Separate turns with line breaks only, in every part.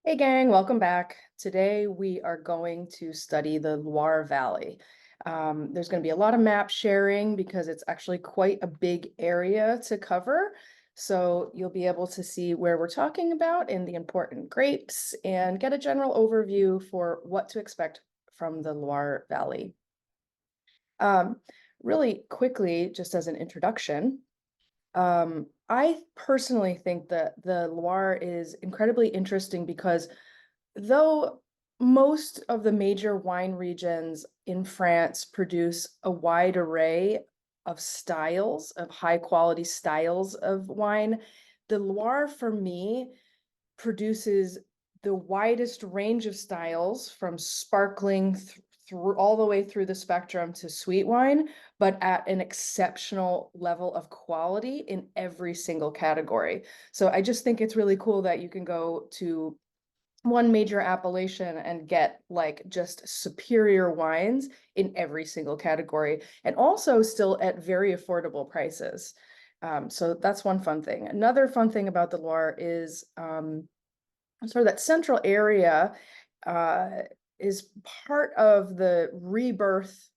Hey gang, welcome back. Today we are going to study the Loire Valley. There's going to be a lot of map sharing because it's actually quite a big area to cover. So you'll be able to see where we're talking about and the important grapes and get a general overview for what to expect from the Loire Valley. Um, Really quickly, just as an introduction, I personally think that the Loire is incredibly interesting because though most of the major wine regions in France produce a wide array of styles, of high quality styles of wine, the Loire for me produces the widest range of styles from sparkling through all the way through the spectrum to sweet wine, but at an exceptional level of quality in every single category. So I just think it's really cool that you can go to one major appellation and get like just superior wines in every single category and also still at very affordable prices. So that's one fun thing. Another fun thing about the Loire is sort of that central area uh, is part of the rebirth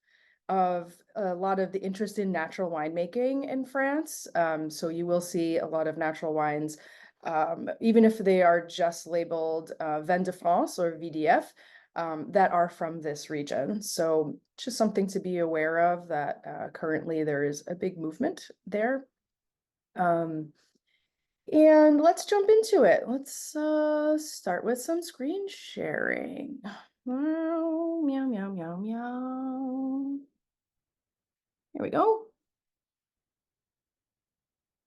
of a lot of the interest in natural winemaking in France. So you will see a lot of natural wines, even if they are just labeled Vin de France or VDF, that are from this region. So just something to be aware of that currently there is a big movement there. Um, and let's jump into it. Let's start with some screen sharing. Meow, meow, meow, meow, meow. Here we go.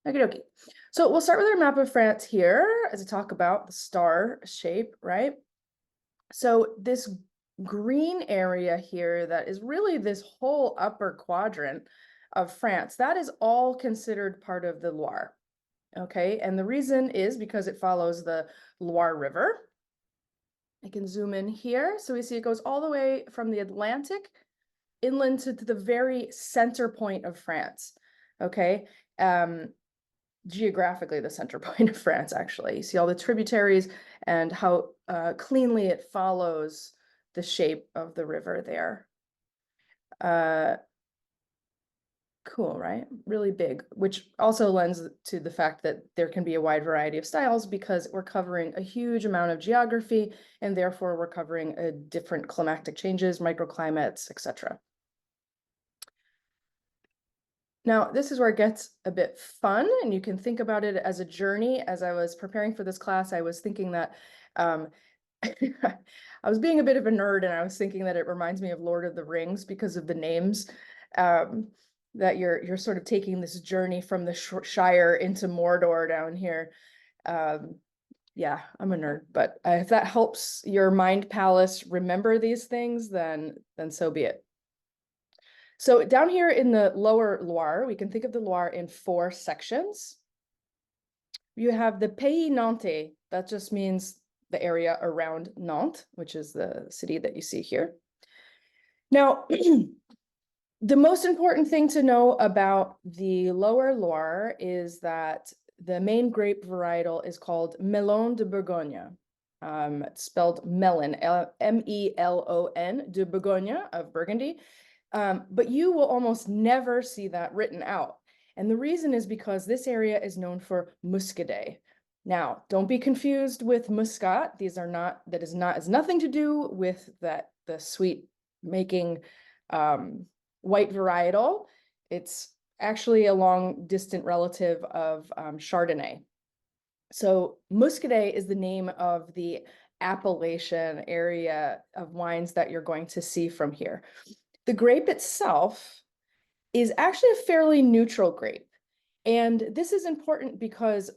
Okay, okay. So we'll start with our map of France here as I talk about the star shape, right? So this green area here that is really this whole upper quadrant of France, that is all considered part of the Loire. Okay, and the reason is because it follows the Loire River. I can zoom in here. So we see it goes all the way from the Atlantic inland to the very center point of France. Okay, geographically the center point of France, actually. You see all the tributaries and how cleanly it follows the shape of the river there. Uh, Cool, right? Really big, which also lends to the fact that there can be a wide variety of styles because we're covering a huge amount of geography and therefore we're covering different climatic changes, microclimates, etc. Now, this is where it gets a bit fun, and you can think about it as a journey. As I was preparing for this class, I was thinking that I was being a bit of a nerd, and I was thinking that it reminds me of Lord of the Rings because of the names. Um, that you're sort of taking this journey from the Shire into Mordor down here. Um, yeah, I'm a nerd, but if that helps your mind palace remember these things, then so be it. So down here in the lower Loire, we can think of the Loire in four sections. You have the Pays Nantais, that just means the area around Nantes, which is the city that you see here. Now, the most important thing to know about the lower Loire is that the main grape varietal is called Melon de Bourgogne. It's spelled melon, M-E-L-O-N, de Bourgogne, of Burgundy. But you will almost never see that written out. And the reason is because this area is known for muscadet. Now, don't be confused with muscat. Has nothing to do with the sweet making white varietal. It's actually a long distant relative of Chardonnay. So muscadet is the name of the appellation area of wines that you're going to see from here. The grape itself is actually a fairly neutral grape. And this is important because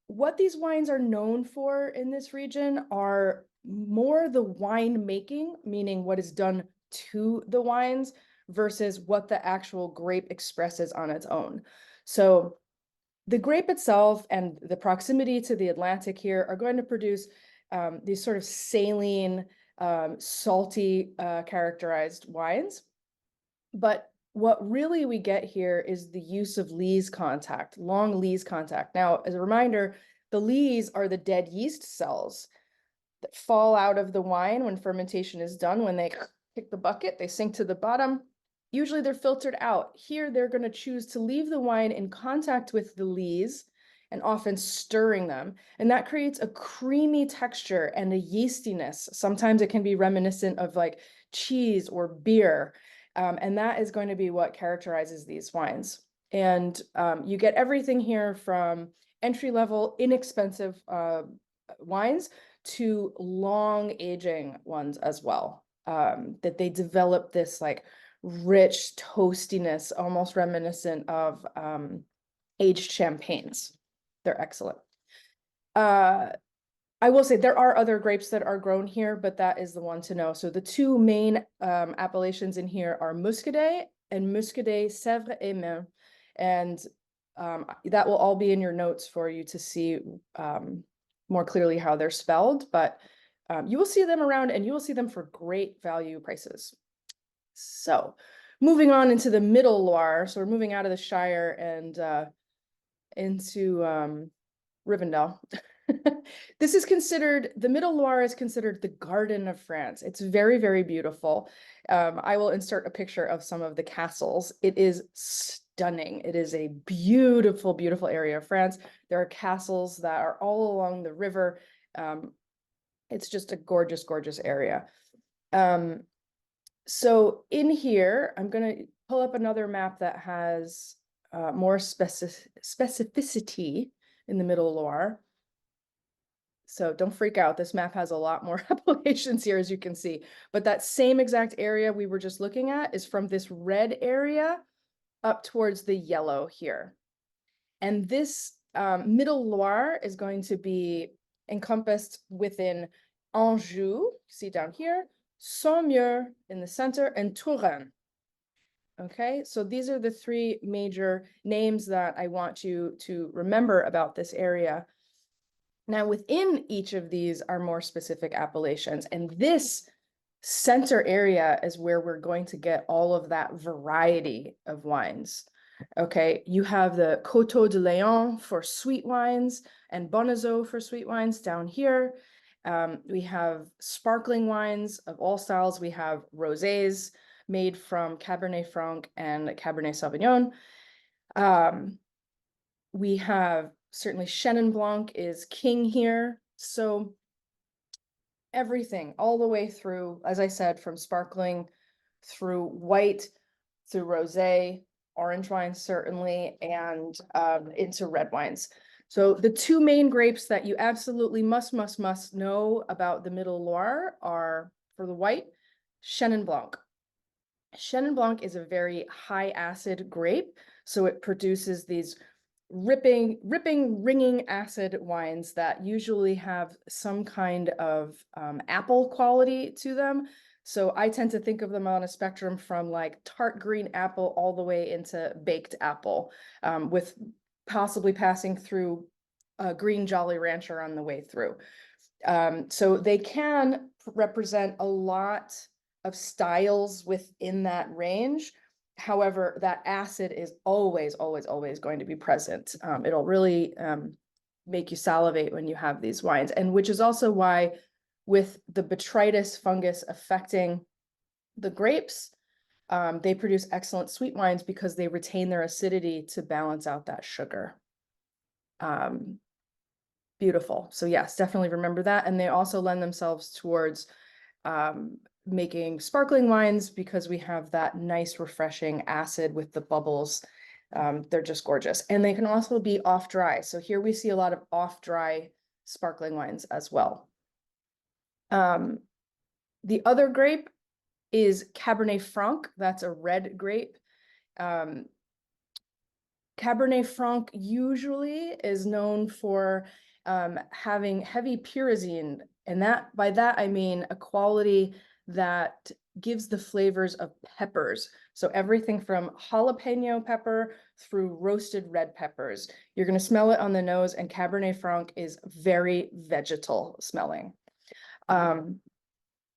what these wines are known for in this region are more the wine making, meaning what is done to the wines versus what the actual grape expresses on its own. So the grape itself and the proximity to the Atlantic here are going to produce these sort of saline, salty characterized wines. But what really we get here is the use of lees contact, long lees contact. Now, as a reminder, the lees are the dead yeast cells that fall out of the wine when fermentation is done. When they kick the bucket, they sink to the bottom. Usually they're filtered out. Here, they're going to choose to leave the wine in contact with the lees and often stirring them. And that creates a creamy texture and a yeastiness. Sometimes it can be reminiscent of like cheese or beer. And that is going to be what characterizes these wines. And you get everything here from entry-level, inexpensive wines to long aging ones as well. That they develop this like rich toastiness, almost reminiscent of aged champagnes. They're excellent. I will say there are other grapes that are grown here, but that is the one to know. So the two main appellations in here are Muscadet and Muscadet Sèvres et Maine. And that will all be in your notes for you to see more clearly how they're spelled, but you will see them around and you will see them for great value prices. So moving on into the middle Loire. So we're moving out of the Shire and into Rivendell. This is considered, the Middle Loire is considered the Garden of France. It's very, very beautiful. I will insert a picture of some of the castles. It is stunning. It is a beautiful, beautiful area of France. There are castles that are all along the river. It's just a gorgeous, gorgeous area. So in here, I'm going to pull up another map that has more specificity in the Middle Loire. So don't freak out. This map has a lot more appellations here, as you can see. But that same exact area we were just looking at is from this red area up towards the yellow here. And this Middle Loire is going to be encompassed within Anjou, see down here, Saumur in the center, and Touraine. Okay, so these are the three major names that I want you to remember about this area. Now, within each of these are more specific appellations, and this center area is where we're going to get all of that variety of wines. Okay, you have the Coteau de Léon for sweet wines and Bonnezeau for sweet wines down here. We have sparkling wines of all styles. We have rosés made from Cabernet Franc and Cabernet Sauvignon. We have certainly Chenin Blanc is king here. So everything all the way through, as I said, from sparkling through white, through rosé, orange wines certainly, and into red wines. So the two main grapes that you absolutely must know about the Middle Loire are, for the white, Chenin Blanc. Chenin Blanc is a very high acid grape, so it produces these ripping, ringing acid wines that usually have some kind of apple quality to them. So I tend to think of them on a spectrum from like tart green apple all the way into baked apple, with possibly passing through a green Jolly Rancher on the way through. So they can represent a lot of styles within that range. However, that acid is always going to be present. It'll really make you salivate when you have these wines, and which is also why with the botrytis fungus affecting the grapes, they produce excellent sweet wines because they retain their acidity to balance out that sugar. Beautiful. So yes, definitely remember that. And they also lend themselves towards making sparkling wines because we have that nice refreshing acid with the bubbles. They're just gorgeous. And they can also be off dry. So here we see a lot of off dry sparkling wines as well. The other grape is Cabernet Franc. That's a red grape. Cabernet Franc usually is known for having heavy pyrazine, and by that I mean a quality that gives the flavors of peppers. So everything from jalapeno pepper through roasted red peppers. You're going to smell it on the nose, and Cabernet Franc is very vegetal smelling.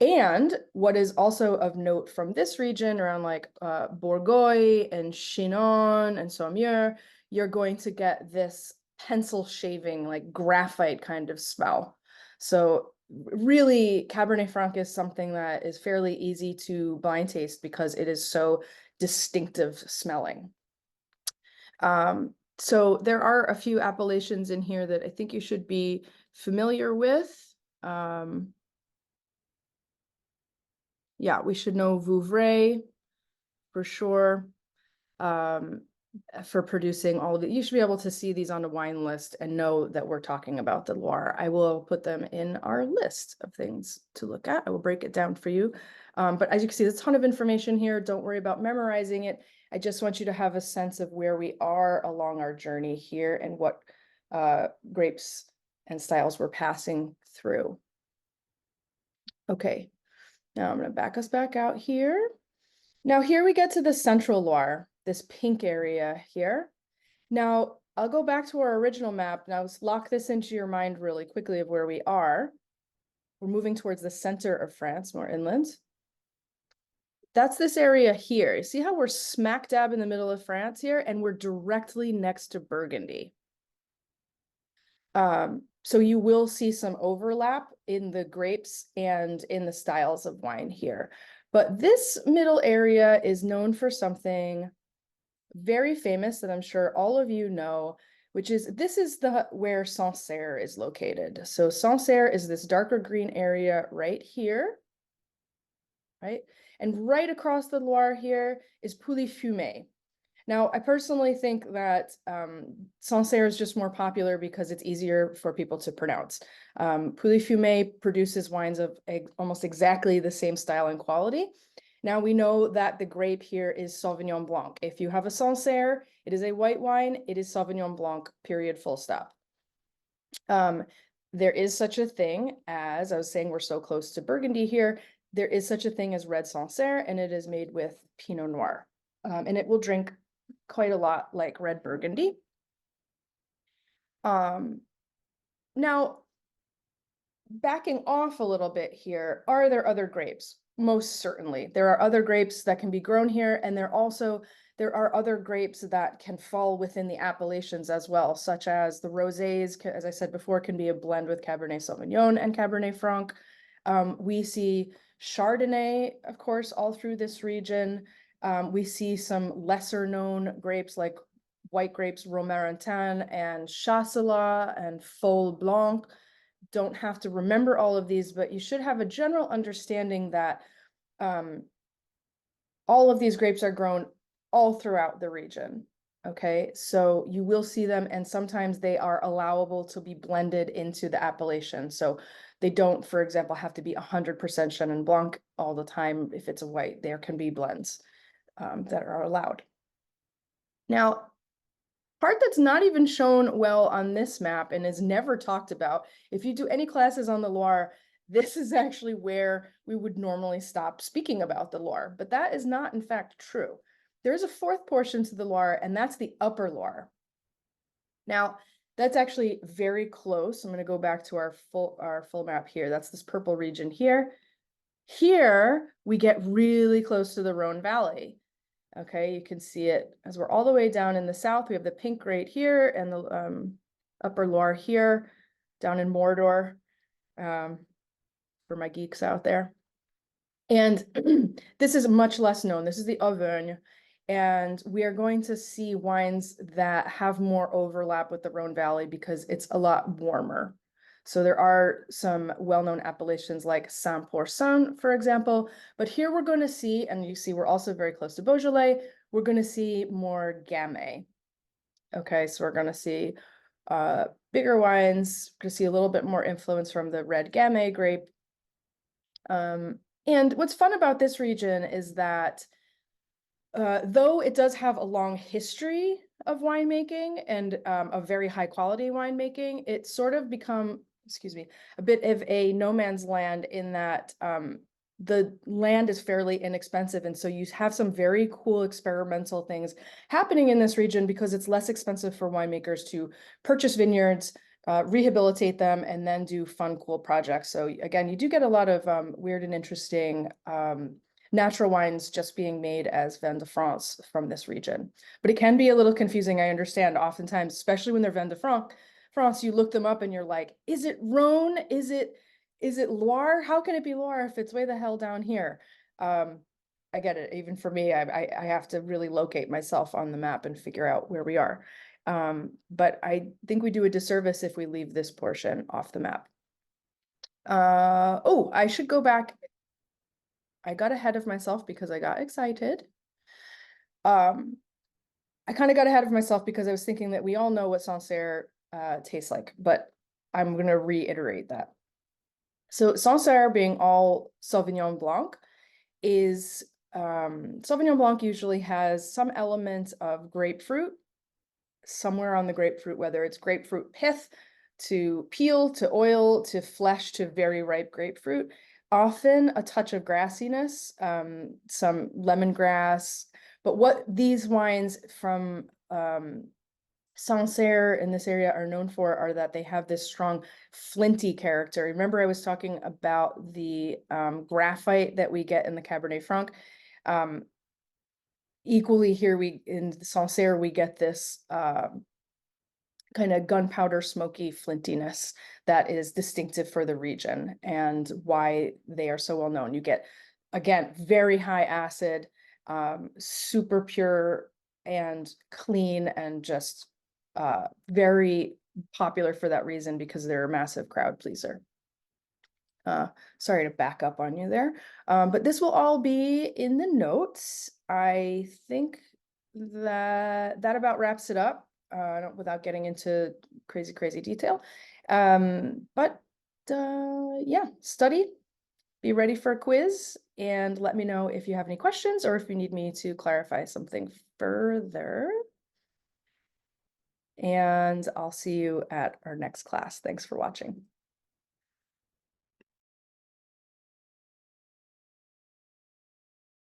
And what is also of note from this region around like Bourgogne and Chinon and Saumur, you're going to get this pencil shaving, like graphite kind of smell. So really, Cabernet Franc is something that is fairly easy to blind taste because it is so distinctive smelling. So there are a few appellations in here that I think you should be familiar with. Yeah, we should know Vouvray for sure. For producing all of it. You should be able to see these on a wine list and know that we're talking about the Loire. I will put them in our list of things to look at. I will break it down for you. But as you can see, there's a ton of information here. Don't worry about memorizing it. I just want you to have a sense of where we are along our journey here and what grapes and styles we're passing through. Okay, now I'm going to back us back out here. Now here we get to the central Loire, this pink area here. Now I'll go back to our original map. Now let's lock this into your mind really quickly of where we are. We're moving towards the center of France, more inland. That's this area here. You see how we're smack dab in the middle of France here, and we're directly next to Burgundy. So you will see some overlap in the grapes and in the styles of wine here. But this middle area is known for something very famous that I'm sure all of you know, which is this is where Sancerre is located. So Sancerre is this darker green area right here, right? And right across the Loire here is Pouilly-Fumé. Now, I personally think that Sancerre is just more popular because it's easier for people to pronounce. Pouilly-Fumé produces wines of almost exactly the same style and quality. Now we know that the grape here is Sauvignon Blanc. If you have a Sancerre, it is a white wine, it is Sauvignon Blanc, period, full stop. There is such a thing as, I was saying, we're so close to Burgundy here, there is such a thing as red Sancerre, and it is made with Pinot Noir. And it will drink quite a lot like red Burgundy. Now, backing off a little bit here, are there other grapes? Most certainly. There are other grapes that can be grown here, and there are other grapes that can fall within the appellations as well, such as the rosés, as I said before, can be a blend with Cabernet Sauvignon and Cabernet Franc. We see Chardonnay, of course, all through this region. We see some lesser known grapes like white grapes, Romarintin and Chasselas and Fol Blanc. Don't have to remember all of these, but you should have a general understanding that all of these grapes are grown all throughout the region. Okay, so you will see them, and sometimes they are allowable to be blended into the appellation. So they don't, for example, have to be 100% Chenin Blanc all the time. If it's a white, there can be blends that are allowed. Now, part that's not even shown well on this map and is never talked about, if you do any classes on the Loire, this is actually where we would normally stop speaking about the Loire, but that is not in fact true. There's a fourth portion to the Loire, and that's the Upper Loire. Now, that's actually very close. I'm going to go back to our full map here. That's this purple region here. Here, we get really close to the Rhone Valley. Okay, you can see it as we're all the way down in the south. We have the pink right here and the Upper Loire here, down in Mordor, for my geeks out there. And this is much less known. This is the Auvergne, and we are going to see wines that have more overlap with the Rhone Valley because it's a lot warmer. So there are some well-known appellations like Saint-Pourçain, for example, but here we're going to see, and you see we're also very close to Beaujolais, we're going to see more Gamay. Okay, so we're going to see bigger wines, we're going to see a little bit more influence from the red Gamay grape. And what's fun about this region is that though it does have a long history of winemaking and a very high quality winemaking, it's sort of become, excuse me, a bit of a no man's land in that the land is fairly inexpensive. And so you have some very cool experimental things happening in this region because it's less expensive for winemakers to purchase vineyards, rehabilitate them, and then do fun, cool projects. So again, you do get a lot of weird and interesting natural wines just being made as vin de France from this region. But it can be a little confusing, I understand, oftentimes, especially when they're vin de France, you look them up and you're like, is it Rhone? Is it is it Loire? How can it be Loire if it's way the hell down here? I get it. Even for me, I have to really locate myself on the map and figure out where we are. But I think we do a disservice if we leave this portion off the map. Oh, I should go back. I got ahead of myself because I got excited. I kind of got ahead of myself because I was thinking that we all know what Sancerre tastes like, but I'm going to reiterate that. So Sancerre being all Sauvignon Blanc is Sauvignon Blanc usually has some element of grapefruit somewhere on the grapefruit, whether it's grapefruit pith to peel to oil to flesh to very ripe grapefruit. Often a touch of grassiness, some lemongrass. But what these wines from Sancerre in this area are known for are that they have this strong flinty character. Remember, I was talking about the graphite that we get in the Cabernet Franc. Equally here, in Sancerre, we get this kind of gunpowder smoky flintiness that is distinctive for the region and why they are so well known. You get, again, very high acid, super pure and clean, and just very popular for that reason because they're a massive crowd pleaser. Sorry to back up on you there. But this will all be in the notes. I think that about wraps it up without getting into crazy detail. But yeah, study, be ready for a quiz, and let me know if you have any questions or if you need me to clarify something further. And I'll see you at our next class. Thanks for watching.